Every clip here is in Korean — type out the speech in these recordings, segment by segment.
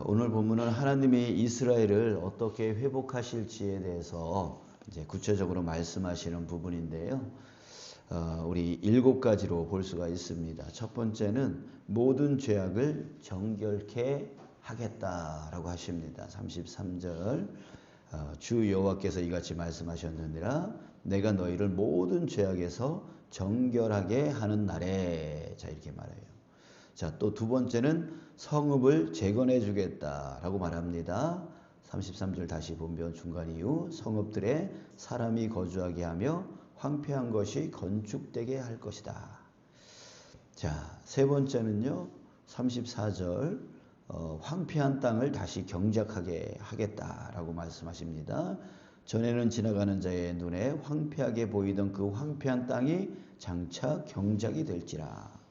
오늘 본문은 하나님이 이스라엘을 어떻게 회복하실지에 대해서 이제 구체적으로 말씀하시는 부분인데요. 우리 7가지로 볼 수가 있습니다. 첫 번째는 모든 죄악을 정결케 하겠다라고 하십니다. 33절 주 여호와께서 이같이 말씀하셨느니라 내가 너희를 모든 죄악에서 정결하게 하는 날에 자 이렇게 말해요. 자, 또 두 번째는 성읍을 재건해 주겠다라고 말합니다. 33절 다시 보면 중간 이후 성읍들에 사람이 거주하게 하며 황폐한 것이 건축되게 할 것이다. 자, 세 번째는요. 34절 황폐한 땅을 다시 경작하게 하겠다라고 말씀하십니다. 전에는 지나가는 자의 눈에 황폐하게 보이던 그 황폐한 땅이 장차 경작이 될지라.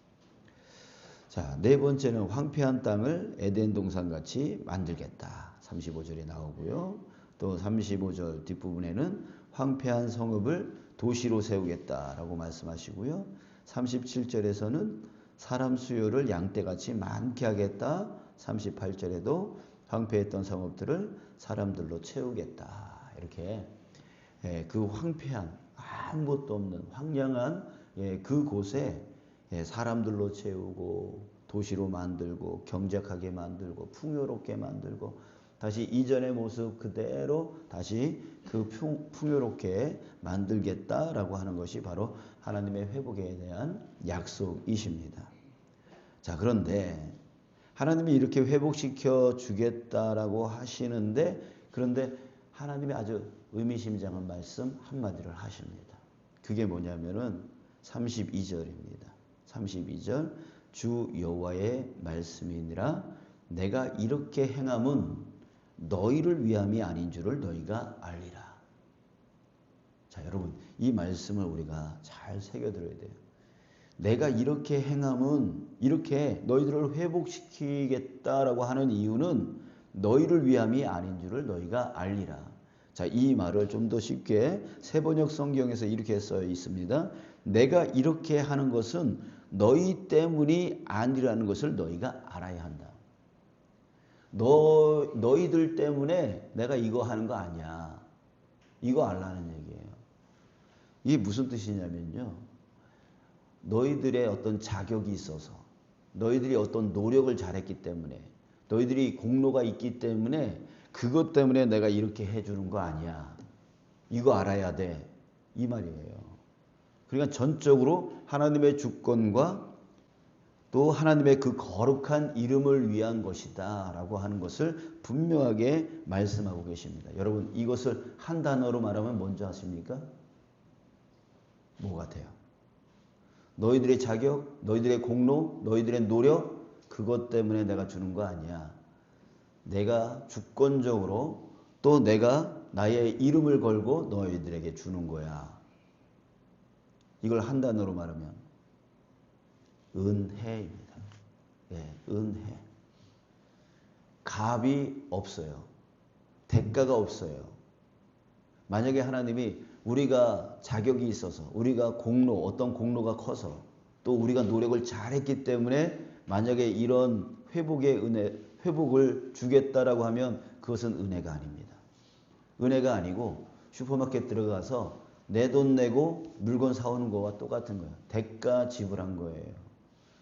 자, 네 번째는 황폐한 땅을 에덴 동산같이 만들겠다. 35절에 나오고요. 또 35절 뒷부분에는 황폐한 성읍을 도시로 세우겠다라고 말씀하시고요. 37절에서는 사람 수요를 양떼같이 많게 하겠다. 38절에도 황폐했던 성읍들을 사람들로 채우겠다. 이렇게 그 황폐한 아무것도 없는 황량한 그곳에 사람들로 채우고 도시로 만들고 경작하게 만들고 풍요롭게 만들고 다시 이전의 모습 그대로 다시 그 풍요롭게 만들겠다라고 하는 것이 바로 하나님의 회복에 대한 약속이십니다. 자, 그런데 하나님이 이렇게 회복시켜 주겠다라고 하시는데 그런데 하나님이 아주 의미심장한 말씀 한마디를 하십니다. 그게 뭐냐면은 32절입니다. 32절 주 여호와의 말씀이니라 내가 이렇게 행함은 너희를 위함이 아닌 줄을 너희가 알리라. 자, 여러분 이 말씀을 우리가 잘 새겨들어야 돼요. 내가 이렇게 행함은 이렇게 너희들을 회복시키겠다라고 하는 이유는 너희를 위함이 아닌 줄을 너희가 알리라. 자, 이 말을 좀 더 쉽게 세번역 성경에서 이렇게 써 있습니다. 내가 이렇게 하는 것은 너희 때문이 아니라는 것을 너희가 알아야 한다. 너희들 때문에 내가 이거 하는 거 아니야. 이거 알라는 얘기예요. 이게 무슨 뜻이냐면요. 너희들의 어떤 자격이 있어서 너희들이 어떤 노력을 잘했기 때문에 너희들이 공로가 있기 때문에 그것 때문에 내가 이렇게 해주는 거 아니야. 이거 알아야 돼. 이 말이에요. 그러니까 전적으로 하나님의 주권과 또 하나님의 그 거룩한 이름을 위한 것이다 라고 하는 것을 분명하게 말씀하고 계십니다. 여러분 이것을 한 단어로 말하면 뭔지 아십니까? 뭐 같아요? 너희들의 자격, 너희들의 공로, 너희들의 노력 그것 때문에 내가 주는 거 아니야. 내가 주권적으로 또 내가 나의 이름을 걸고 너희들에게 주는 거야. 이걸 한 단어로 말하면 은혜입니다. 예, 은혜. 값이 없어요. 대가가 없어요. 만약에 하나님이 우리가 자격이 있어서 우리가 공로 어떤 공로가 커서 또 우리가 노력을 잘했기 때문에 만약에 이런 회복의 은혜 회복을 주겠다라고 하면 그것은 은혜가 아닙니다. 은혜가 아니고 슈퍼마켓 들어가서 내 돈 내고 물건 사오는 거와 똑같은 거예요. 대가 지불한 거예요.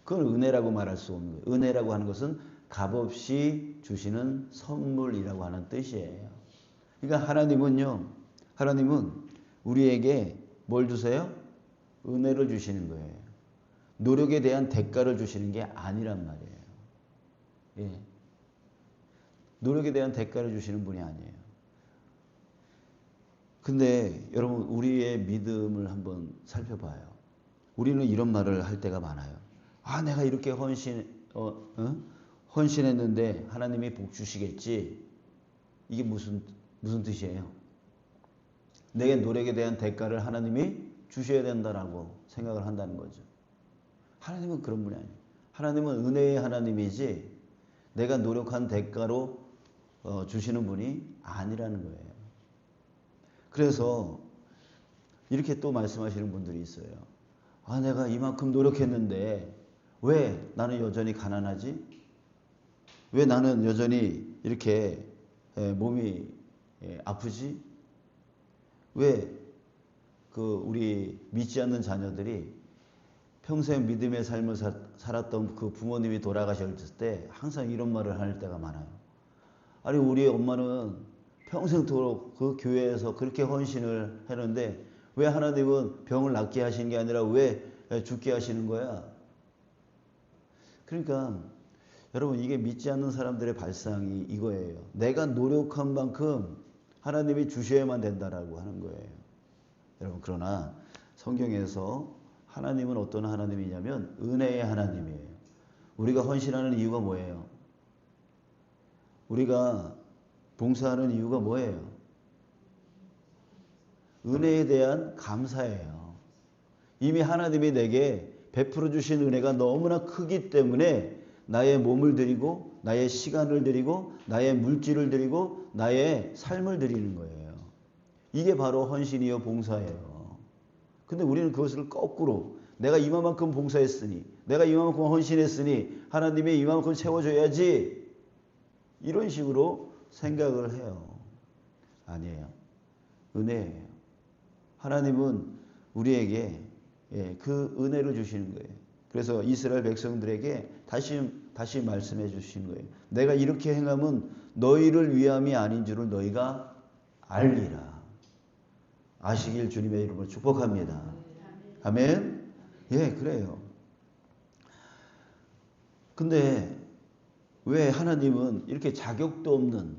그건 은혜라고 말할 수 없는 거예요. 은혜라고 하는 것은 값없이 주시는 선물이라고 하는 뜻이에요. 그러니까 하나님은 우리에게 뭘 주세요? 은혜를 주시는 거예요. 노력에 대한 대가를 주시는 게 아니란 말이에요. 예. 노력에 대한 대가를 주시는 분이 아니에요. 근데 여러분 우리의 믿음을 한번 살펴봐요. 우리는 이런 말을 할 때가 많아요. 아, 내가 이렇게 헌신했는데 하나님이 복 주시겠지. 이게 무슨 뜻이에요? 내 노력에 대한 대가를 하나님이 주셔야 된다라고 생각을 한다는 거죠. 하나님은 그런 분이 아니에요. 하나님은 은혜의 하나님이지 내가 노력한 대가로 주시는 분이 아니라는 거예요. 그래서 이렇게 또 말씀하시는 분들이 있어요. 아, 내가 이만큼 노력했는데 왜 나는 여전히 가난하지? 왜 나는 여전히 이렇게 몸이 아프지? 왜 우리 믿지 않는 자녀들이 평생 믿음의 삶을 살았던 그 부모님이 돌아가셨을 때 항상 이런 말을 할 때가 많아요. 아니 우리 엄마는 평생토록 그 교회에서 그렇게 헌신을 했는데 왜 하나님은 병을 낫게 하시는 게 아니라 왜 죽게 하시는 거야? 그러니까 여러분 이게 믿지 않는 사람들의 발상이 이거예요. 내가 노력한 만큼 하나님이 주셔야만 된다라고 하는 거예요. 여러분 그러나 성경에서 하나님은 어떤 하나님이냐면 은혜의 하나님이에요. 우리가 헌신하는 이유가 뭐예요? 우리가 봉사하는 이유가 뭐예요? 은혜에 대한 감사예요. 이미 하나님이 내게 베풀어 주신 은혜가 너무나 크기 때문에 나의 몸을 드리고 나의 시간을 드리고 나의 물질을 드리고 나의 삶을 드리는 거예요. 이게 바로 헌신이요 봉사예요. 근데 우리는 그것을 거꾸로 내가 이만큼 봉사했으니 내가 이만큼 헌신했으니 하나님이 이만큼 채워줘야지 이런 식으로 생각을 해요. 아니에요. 은혜예요. 하나님은 우리에게 그 은혜를 주시는 거예요. 그래서 이스라엘 백성들에게 다시 말씀해 주신 거예요. 내가 이렇게 행함은 너희를 위함이 아닌 줄을 너희가 알리라. 아시길 주님의 이름으로 축복합니다. 아멘. 예, 그래요. 근데 왜 하나님은 이렇게 자격도 없는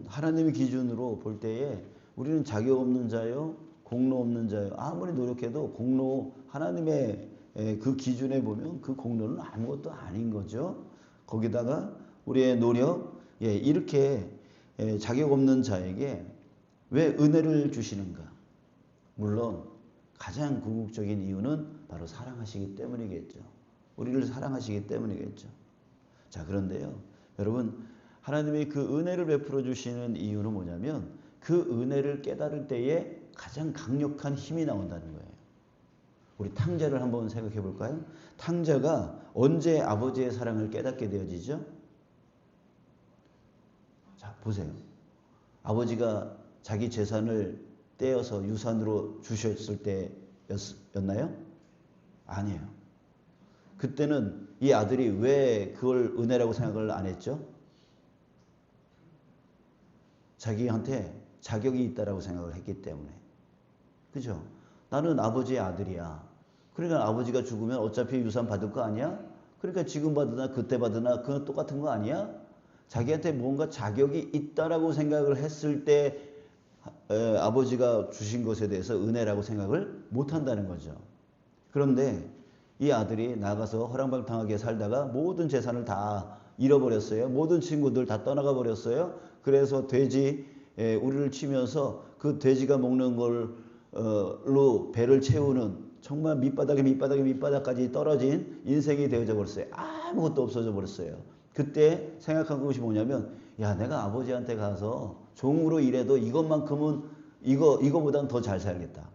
하나님의 기준으로 볼 때에 우리는 자격 없는 자요, 공로 없는 자요. 아무리 노력해도 공로 하나님의 그 기준에 보면 그 공로는 아무것도 아닌 거죠. 거기다가 우리의 노력, 이렇게 자격 없는 자에게 왜 은혜를 주시는가? 물론 가장 궁극적인 이유는 바로 사랑하시기 때문이겠죠. 우리를 사랑하시기 때문이겠죠. 자, 그런데요. 여러분, 하나님이 그 은혜를 베풀어 주시는 이유는 뭐냐면 그 은혜를 깨달을 때에 가장 강력한 힘이 나온다는 거예요. 우리 탕자를 한번 생각해 볼까요? 탕자가 언제 아버지의 사랑을 깨닫게 되어지죠? 자, 보세요. 아버지가 자기 재산을 떼어서 유산으로 주셨을 때였나요? 아니에요. 그때는 이 아들이 왜 그걸 은혜라고 생각을 안 했죠? 자기한테 자격이 있다라고 생각을 했기 때문에. 그죠? 나는 아버지의 아들이야. 그러니까 아버지가 죽으면 어차피 유산 받을 거 아니야? 그러니까 지금 받으나 그때 받으나 그건 똑같은 거 아니야? 자기한테 뭔가 자격이 있다라고 생각을 했을 때 아버지가 주신 것에 대해서 은혜라고 생각을 못 한다는 거죠. 그런데 이 아들이 나가서 허랑방탕하게 살다가 모든 재산을 다 잃어버렸어요. 모든 친구들 다 떠나가 버렸어요. 그래서 돼지 우리를 치면서 그 돼지가 먹는 걸로 배를 채우는 정말 밑바닥까지 떨어진 인생이 되어져 버렸어요. 아무것도 없어져 버렸어요. 그때 생각한 것이 뭐냐면 야, 내가 아버지한테 가서 종으로 일해도 이것만큼은 이거보단 더 잘 살겠다.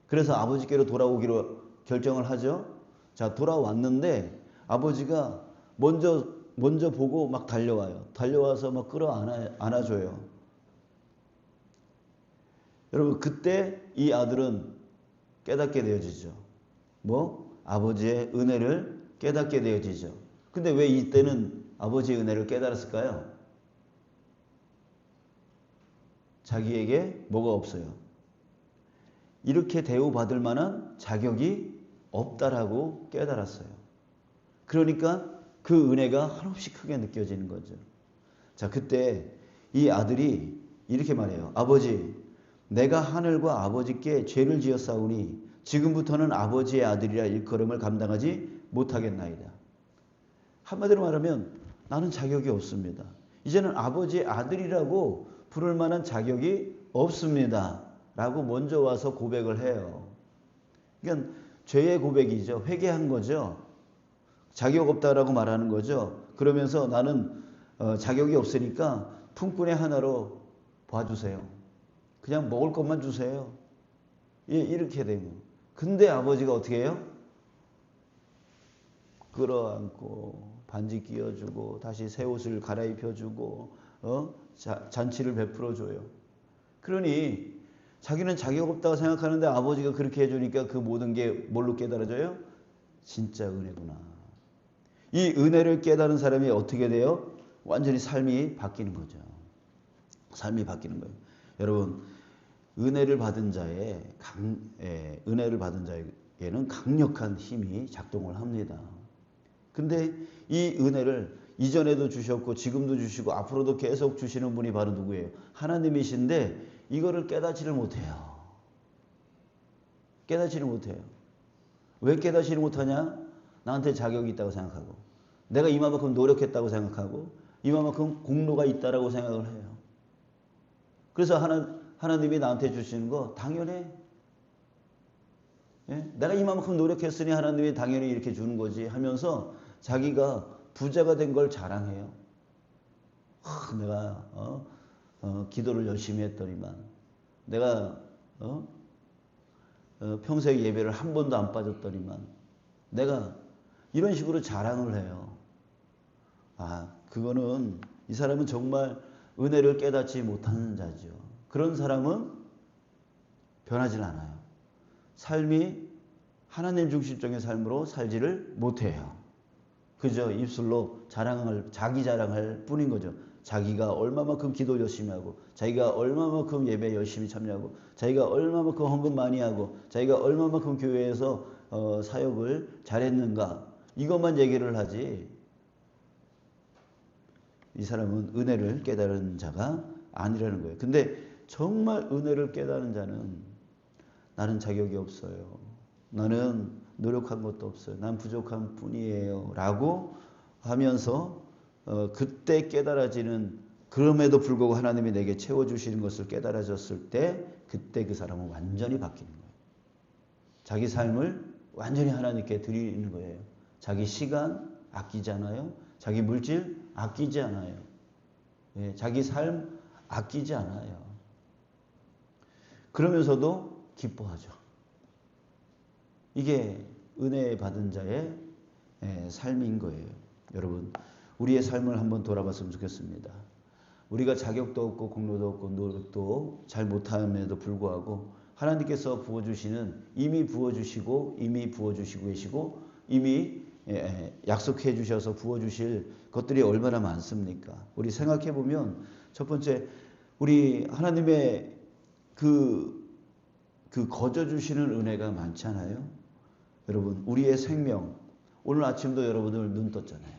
그래서 아버지께로 돌아오기로 결정을 하죠. 자, 돌아왔는데 아버지가 먼저 보고 막 달려와요. 달려와서 막 안아줘요. 여러분, 그때 이 아들은 깨닫게 되어지죠. 아버지의 은혜를 깨닫게 되어지죠. 근데 왜 이때는 아버지의 은혜를 깨달았을까요? 자기에게 뭐가 없어요? 이렇게 대우받을 만한 자격이 없다라고 깨달았어요. 그러니까 그 은혜가 한없이 크게 느껴지는 거죠. 자, 그때 이 아들이 이렇게 말해요. 아버지, 내가 하늘과 아버지께 죄를 지었사오니 지금부터는 아버지의 아들이라 일컬음을 감당하지 못하겠나이다. 한마디로 말하면 나는 자격이 없습니다. 이제는 아버지의 아들이라고 부를 만한 자격이 없습니다. 라고 먼저 와서 고백을 해요. 그러니까 죄의 고백이죠. 회개한 거죠. 자격 없다라고 말하는 거죠. 그러면서 나는 자격이 없으니까 품꾼의 하나로 봐주세요. 그냥 먹을 것만 주세요. 이렇게 되면. 근데 아버지가 어떻게 해요? 끌어안고 반지 끼워주고 다시 새 옷을 갈아입혀주고 잔치를 베풀어줘요. 그러니 자기는 자격 없다고 생각하는데 아버지가 그렇게 해주니까 그 모든 게 뭘로 깨달아져요? 진짜 은혜구나. 이 은혜를 깨달은 사람이 어떻게 돼요? 완전히 삶이 바뀌는 거죠. 삶이 바뀌는 거예요. 여러분, 은혜를 받은 자에게는 강력한 힘이 작동을 합니다. 근데 이 은혜를 이전에도 주셨고 지금도 주시고 앞으로도 계속 주시는 분이 바로 누구예요? 하나님이신데 이거를 깨닫지를 못해요. 깨닫지를 못해요. 왜 깨닫지를 못하냐? 나한테 자격이 있다고 생각하고 내가 이만큼 노력했다고 생각하고 이만큼 공로가 있다라고 생각을 해요. 그래서 하나님이 나한테 주시는 거 당연해. 예? 내가 이만큼 노력했으니 하나님이 당연히 이렇게 주는 거지 하면서 자기가 부자가 된 걸 자랑해요. 내가 기도를 열심히 했더니만 내가 평소에 예배를 한 번도 안 빠졌더니만 내가 이런 식으로 자랑을 해요. 그거는 이 사람은 정말 은혜를 깨닫지 못하는 자죠. 그런 사람은 변하질 않아요. 삶이 하나님 중심적인 삶으로 살지를 못해요. 그저 입술로 자기 자랑할 뿐인 거죠. 자기가 얼마만큼 기도 열심히 하고 자기가 얼마만큼 예배 열심히 참여하고 자기가 얼마만큼 헌금 많이 하고 자기가 얼마만큼 교회에서 사역을 잘했는가 이것만 얘기를 하지 이 사람은 은혜를 깨달은 자가 아니라는 거예요. 근데 정말 은혜를 깨달은 자는 나는 자격이 없어요. 나는 노력한 것도 없어요. 난 부족한 뿐이에요. 라고 하면서 그때 깨달아지는 그럼에도 불구하고 하나님이 내게 채워주시는 것을 깨달아졌을 때 그때 그 사람은 완전히 바뀌는 거예요. 자기 삶을 완전히 하나님께 드리는 거예요. 자기 시간 아끼지 않아요. 자기 물질 아끼지 않아요. 자기 삶 아끼지 않아요. 그러면서도 기뻐하죠. 이게 은혜 받은 자의 삶인 거예요. 여러분, 우리의 삶을 한번 돌아봤으면 좋겠습니다. 우리가 자격도 없고 공로도 없고 노력도 잘 못함에도 불구하고 하나님께서 부어주시는 이미 부어주시고 계시고 이미 약속해 주셔서 부어주실 것들이 얼마나 많습니까? 우리 생각해 보면 첫 번째 우리 하나님의 그 거저 주시는 은혜가 많잖아요. 여러분 우리의 생명 오늘 아침도 여러분들 눈 떴잖아요.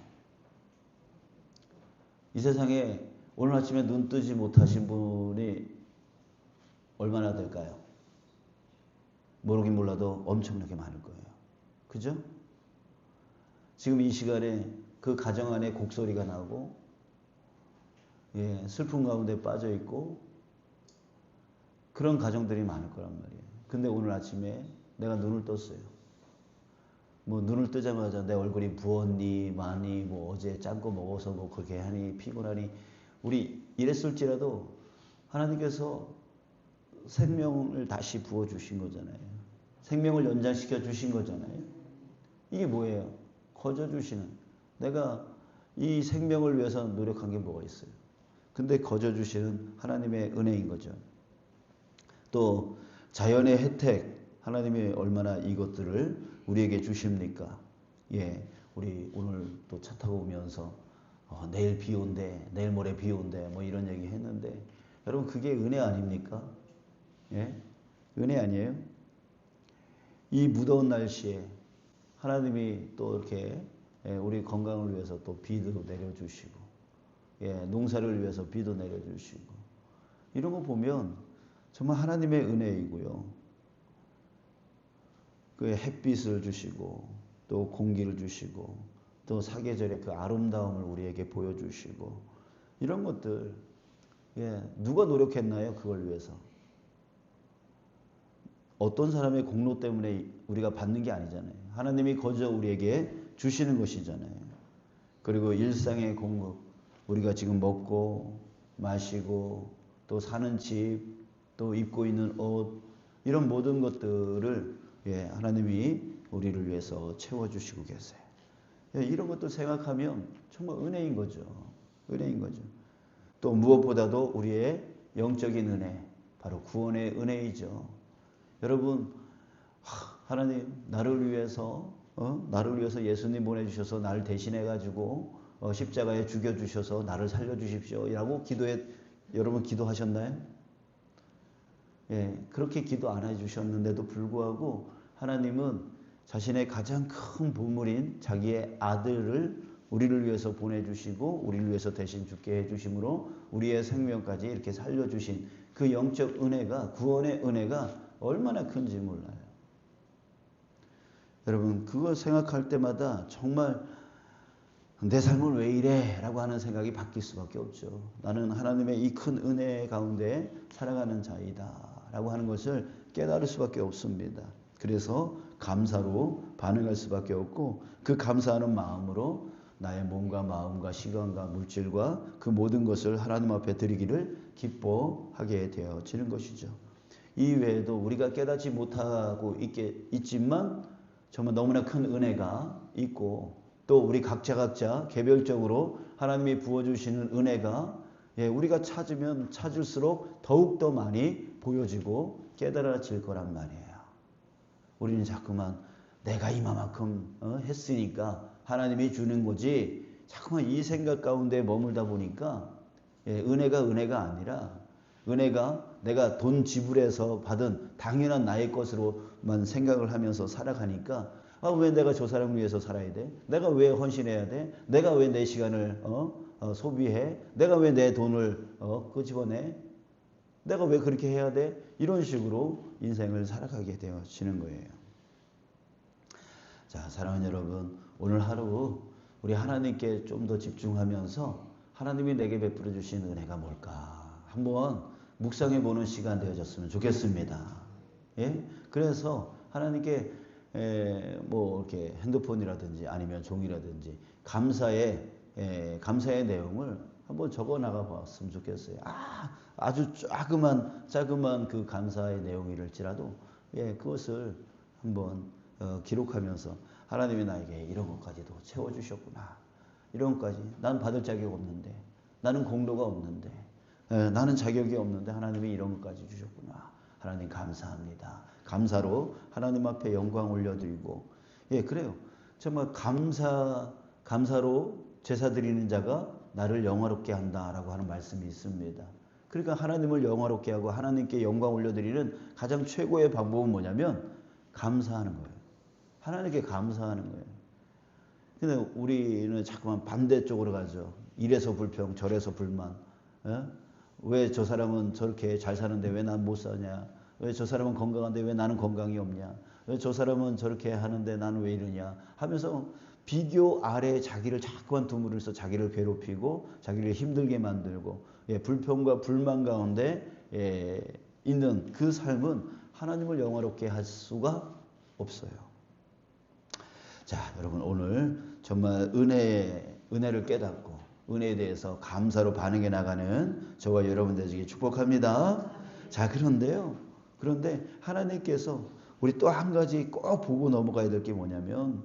이 세상에 오늘 아침에 눈 뜨지 못하신 분이 얼마나 될까요? 모르긴 몰라도 엄청나게 많을 거예요. 그죠? 지금 이 시간에 그 가정 안에 곡소리가 나고 슬픔 가운데 빠져 있고 그런 가정들이 많을 거란 말이에요. 근데 오늘 아침에 내가 눈을 떴어요. 뭐 눈을 뜨자마자 내 얼굴이 부었니 많이 뭐 어제 짠 거 먹어서 뭐 그렇게 하니 피곤하니 우리 이랬을지라도 하나님께서 생명을 다시 부어주신 거잖아요. 생명을 연장시켜 주신 거잖아요. 이게 뭐예요? 거저 주시는. 내가 이 생명을 위해서 노력한 게 뭐가 있어요? 근데 거저 주시는 하나님의 은혜인 거죠. 또 자연의 혜택, 하나님이 얼마나 이것들을 우리에게 주십니까? 우리 오늘 또 차 타고 오면서 내일 비 온대, 내일 모레 비 온대, 뭐 이런 얘기 했는데 여러분 그게 은혜 아닙니까? 은혜 아니에요? 이 무더운 날씨에 하나님이 또 이렇게 우리 건강을 위해서 또 비도 내려주시고, 농사를 위해서 비도 내려주시고, 이런 거 보면 정말 하나님의 은혜이고요. 그 햇빛을 주시고, 또 공기를 주시고, 또 사계절의 그 아름다움을 우리에게 보여주시고, 이런 것들, 누가 노력했나요? 그걸 위해서. 어떤 사람의 공로 때문에 우리가 받는 게 아니잖아요. 하나님이 거저 우리에게 주시는 것이잖아요. 그리고 일상의 공급, 우리가 지금 먹고 마시고 또 사는 집, 또 입고 있는 옷, 이런 모든 것들을 하나님이 우리를 위해서 채워주시고 계세요. 이런 것도 생각하면 정말 은혜인 거죠. 은혜인 거죠. 또 무엇보다도 우리의 영적인 은혜, 바로 구원의 은혜이죠. 여러분, 하나님 나를 위해서 예수님 보내주셔서 나를 대신해 가지고 십자가에 죽여주셔서 나를 살려주십시오 라고 여러분 기도하셨나요? 예, 그렇게 기도 안 해주셨는데도 불구하고 하나님은 자신의 가장 큰 보물인 자기의 아들을 우리를 위해서 보내주시고 우리를 위해서 대신 죽게 해주심으로 우리의 생명까지 이렇게 살려주신 그 영적 은혜가, 구원의 은혜가 얼마나 큰지 몰라요. 여러분, 그걸 생각할 때마다 정말 내 삶은 왜 이래? 라고 하는 생각이 바뀔 수밖에 없죠. 나는 하나님의 이 큰 은혜 가운데 살아가는 자이다 라고 하는 것을 깨달을 수밖에 없습니다. 그래서 감사로 반응할 수밖에 없고, 그 감사하는 마음으로 나의 몸과 마음과 시간과 물질과 그 모든 것을 하나님 앞에 드리기를 기뻐하게 되어지는 것이죠. 이 외에도 우리가 깨닫지 못하고 있지만 정말 너무나 큰 은혜가 있고, 또 우리 각자 개별적으로 하나님이 부어주시는 은혜가 우리가 찾으면 찾을수록 더욱더 많이 보여지고 깨달아질 거란 말이에요. 우리는 자꾸만 내가 이만큼 했으니까 하나님이 주는 거지, 자꾸만 이 생각 가운데 머물다 보니까 은혜가 아니라, 은혜가 내가 돈 지불해서 받은 당연한 나의 것으로만 생각을 하면서 살아가니까, 왜 내가 저 사람을 위해서 살아야 돼? 내가 왜 헌신해야 돼? 내가 왜 내 시간을 소비해? 내가 왜 내 돈을 끄집어내? 내가 왜 그렇게 해야 돼? 이런 식으로 인생을 살아가게 되어지는 거예요. 자, 사랑하는 여러분, 오늘 하루 우리 하나님께 좀 더 집중하면서 하나님이 내게 베풀어 주신 은혜가 뭘까 한번 묵상해 보는 시간 되어졌으면 좋겠습니다. 예? 그래서 하나님께 뭐 이렇게 핸드폰이라든지 아니면 종이라든지 감사의 내용을 한번 적어 나가 봤으면 좋겠어요. 아주 자그만 그 감사의 내용일지라도 그것을 한번 기록하면서 하나님이 나에게 이런 것까지도 채워주셨구나. 이런 것까지 난 받을 자격이 없는데, 나는 공로가 없는데, 나는 자격이 없는데 하나님이 이런 것까지 주셨구나. 하나님 감사합니다. 감사로 하나님 앞에 영광 올려드리고, 그래요. 정말 감사로 제사 드리는 자가 나를 영화롭게 한다라고 하는 말씀이 있습니다. 그러니까 하나님을 영화롭게 하고 하나님께 영광 올려드리는 가장 최고의 방법은 뭐냐면 감사하는 거예요. 하나님께 감사하는 거예요. 근데 우리는 자꾸만 반대쪽으로 가죠. 이래서 불평, 저래서 불만. 왜 저 사람은 저렇게 잘 사는데 왜 난 못 사냐? 왜 저 사람은 건강한데 왜 나는 건강이 없냐? 왜 저 사람은 저렇게 하는데 나는 왜 이러냐? 하면서 비교 아래 자기를 자꾸만 두므로써 자기를 괴롭히고 자기를 힘들게 만들고 불평과 불만 가운데 있는 그 삶은 하나님을 영화롭게 할 수가 없어요. 자, 여러분, 오늘 정말 은혜를 깨닫고 은혜에 대해서 감사로 반응해 나가는 저와 여러분 되시길 축복합니다. 자, 그런데 하나님께서 우리 또 한 가지 꼭 보고 넘어가야 될 게 뭐냐면,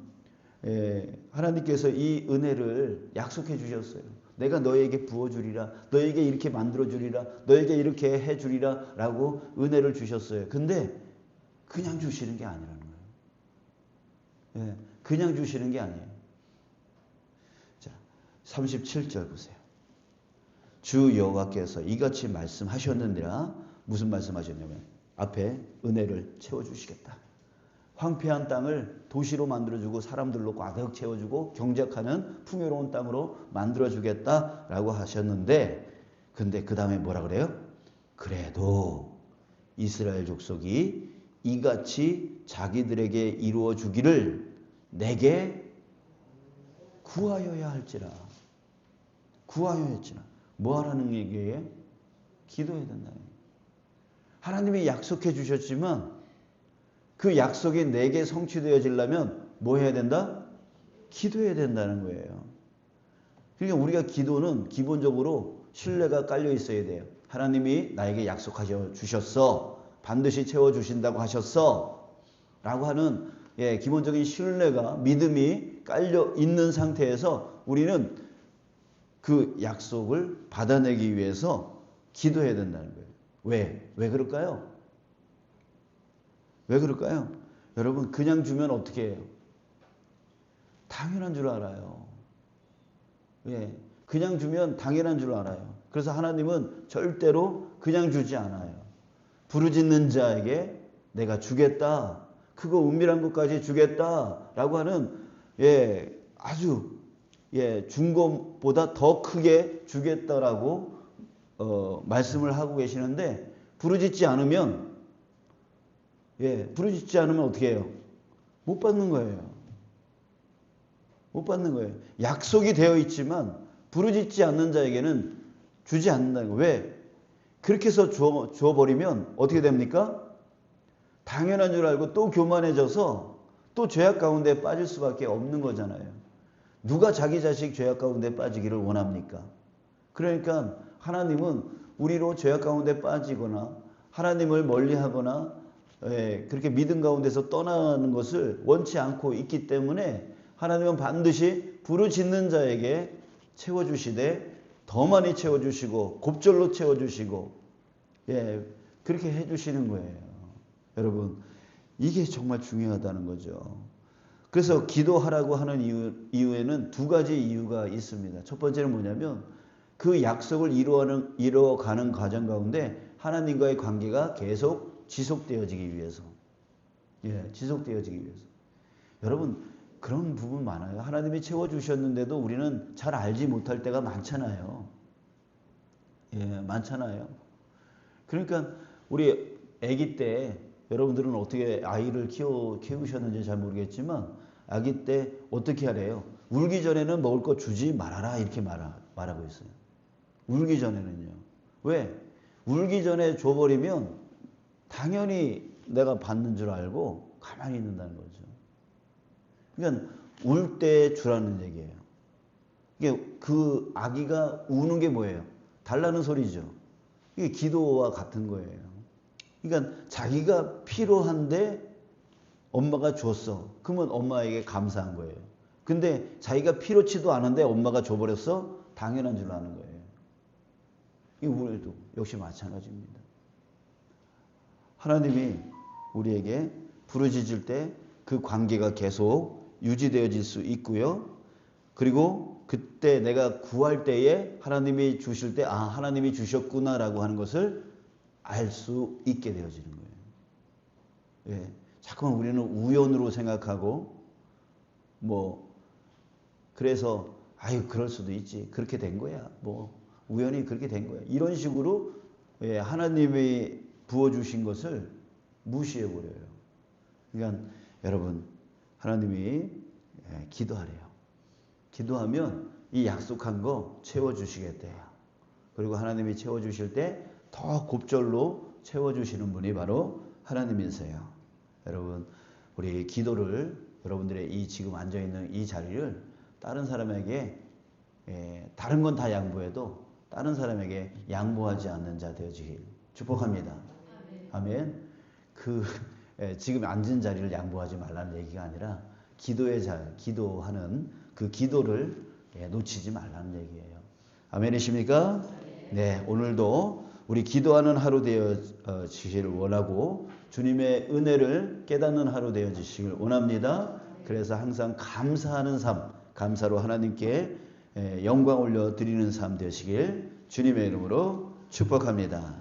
하나님께서 이 은혜를 약속해 주셨어요. 내가 너에게 부어주리라, 너에게 이렇게 만들어주리라, 너에게 이렇게 해주리라 라고 은혜를 주셨어요. 근데 그냥 주시는 게 아니라는 거예요. 그냥 주시는 게 아니에요. 자, 37절 보세요. 주 여호와께서 이같이 말씀하셨느니라. 무슨 말씀하셨냐면 앞에 은혜를 채워주시겠다. 황폐한 땅을 도시로 만들어주고 사람들로 꽉 채워주고 경작하는 풍요로운 땅으로 만들어주겠다라고 하셨는데, 근데 그 다음에 뭐라 그래요? 그래도 이스라엘 족속이 이같이 자기들에게 이루어 주기를 내게 구하여야 할지라. 뭐 하라는 얘기예요? 기도해야 된다는 얘기예요. 하나님이 약속해 주셨지만 그 약속이 내게 성취되어지려면 뭐 해야 된다? 기도해야 된다는 거예요. 그러니까 우리가 기도는 기본적으로 신뢰가 깔려 있어야 돼요. 하나님이 나에게 약속하셔 주셨어. 반드시 채워주신다고 하셨어. 라고 하는 기본적인 신뢰가, 믿음이 깔려 있는 상태에서 우리는 그 약속을 받아내기 위해서 기도해야 된다는 거예요. 왜 그럴까요? 왜 그럴까요? 여러분, 그냥 주면 어떻게 해요? 당연한 줄 알아요. 예, 그냥 주면 당연한 줄 알아요. 그래서 하나님은 절대로 그냥 주지 않아요. 부르짖는 자에게 내가 주겠다. 크고 은밀한 것까지 주겠다라고 하는 아주 준 것보다 더 크게 주겠다라고 말씀을 하고 계시는데 부르짖지 않으면 어떻게 해요? 못 받는 거예요. 못 받는 거예요. 약속이 되어 있지만 부르짖지 않는 자에게는 주지 않는다는 거예요. 왜? 그렇게 해서 주어버리면 어떻게 됩니까? 당연한 줄 알고 또 교만해져서 또 죄악 가운데 빠질 수밖에 없는 거잖아요. 누가 자기 자식 죄악 가운데 빠지기를 원합니까? 그러니까 하나님은 우리로 죄악 가운데 빠지거나 하나님을 멀리하거나 그렇게 믿음 가운데서 떠나는 것을 원치 않고 있기 때문에 하나님은 반드시 부르짖는 자에게 채워주시되 더 많이 채워주시고 곱절로 채워주시고 그렇게 해주시는 거예요. 여러분, 이게 정말 중요하다는 거죠. 그래서 기도하라고 하는 이유에는 두 가지 이유가 있습니다. 첫 번째는 뭐냐면 그 약속을 이루어가는 과정 가운데 하나님과의 관계가 계속 지속되어지기 위해서. 지속되어지기 위해서. 여러분, 그런 부분 많아요. 하나님이 채워주셨는데도 우리는 잘 알지 못할 때가 많잖아요. 많잖아요. 그러니까 우리 아기 때 여러분들은 어떻게 아이를 키우셨는지 잘 모르겠지만 아기 때 어떻게 하래요? 울기 전에는 먹을 거 주지 말아라 이렇게 말하고 있어요. 울기 전에는요. 왜? 울기 전에 줘버리면 당연히 내가 받는 줄 알고 가만히 있는다는 거죠. 그러니까 울 때 주라는 얘기예요. 이게 그 아기가 우는 게 뭐예요? 달라는 소리죠. 이게 기도와 같은 거예요. 그러니까 자기가 필요한데 엄마가 줬어. 그러면 엄마에게 감사한 거예요. 근데 자기가 필요치도 않은데 엄마가 줘버렸어? 당연한 줄 아는 거예요. 이 우리도 역시 마찬가지입니다. 하나님이 우리에게 부르짖을 때 그 관계가 계속 유지되어질 수 있고요. 그리고 그때 내가 구할 때에 하나님이 주실 때 하나님이 주셨구나라고 하는 것을 알 수 있게 되어지는 거예요. 자꾸만 우리는 우연으로 생각하고 그래서 그럴 수도 있지. 그렇게 된 거야. 우연히 그렇게 된 거야. 이런 식으로 하나님이 부어주신 것을 무시해버려요. 그러니까 여러분, 하나님이 기도하래요. 기도하면 이 약속한 거 채워주시겠대요. 그리고 하나님이 채워주실 때 더 곱절로 채워주시는 분이 바로 하나님이세요. 여러분, 우리 기도를 여러분들의 이 지금 앉아있는 이 자리를 다른 사람에게 다른 건 다 양보해도 다른 사람에게 양보하지 않는 자 되어지길 축복합니다. 아멘. 지금 앉은 자리를 양보하지 말라는 얘기가 아니라 기도하는 그 기도를 놓치지 말라는 얘기예요. 아멘이십니까? 네, 오늘도 우리 기도하는 하루 되어지기를 원하고 주님의 은혜를 깨닫는 하루 되어지시길 원합니다. 그래서 항상 감사하는 삶, 감사로 하나님께 영광 올려드리는 삶 되시길 주님의 이름으로 축복합니다.